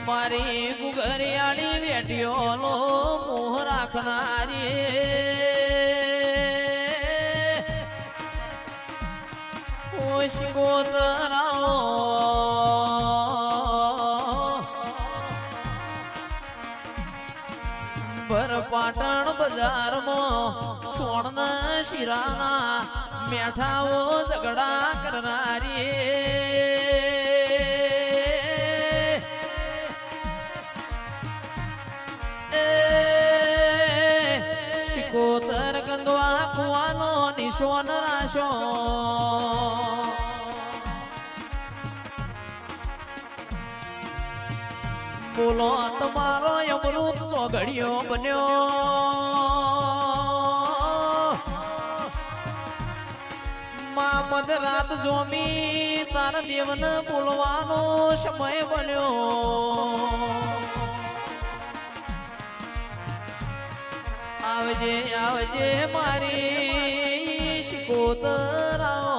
મારી ગુગરિયાળી વેટીઓનો મોહ રાખનારી ઓ શિકોતરાઓ ભર પાટણ બજારમાં સોણના શિરાના મેઠાઓ ઝઘડા કરનારી શિકોતર ગંગવા કુવાનો નિશોન રાશો બોલો તમારો અમૃત ચોઘડિયો બન્યો માં મધરાત જોમી તારા દેવન બોલવાનો સમય બન્યો આવજે આવજે મારી શિકોતરાઓ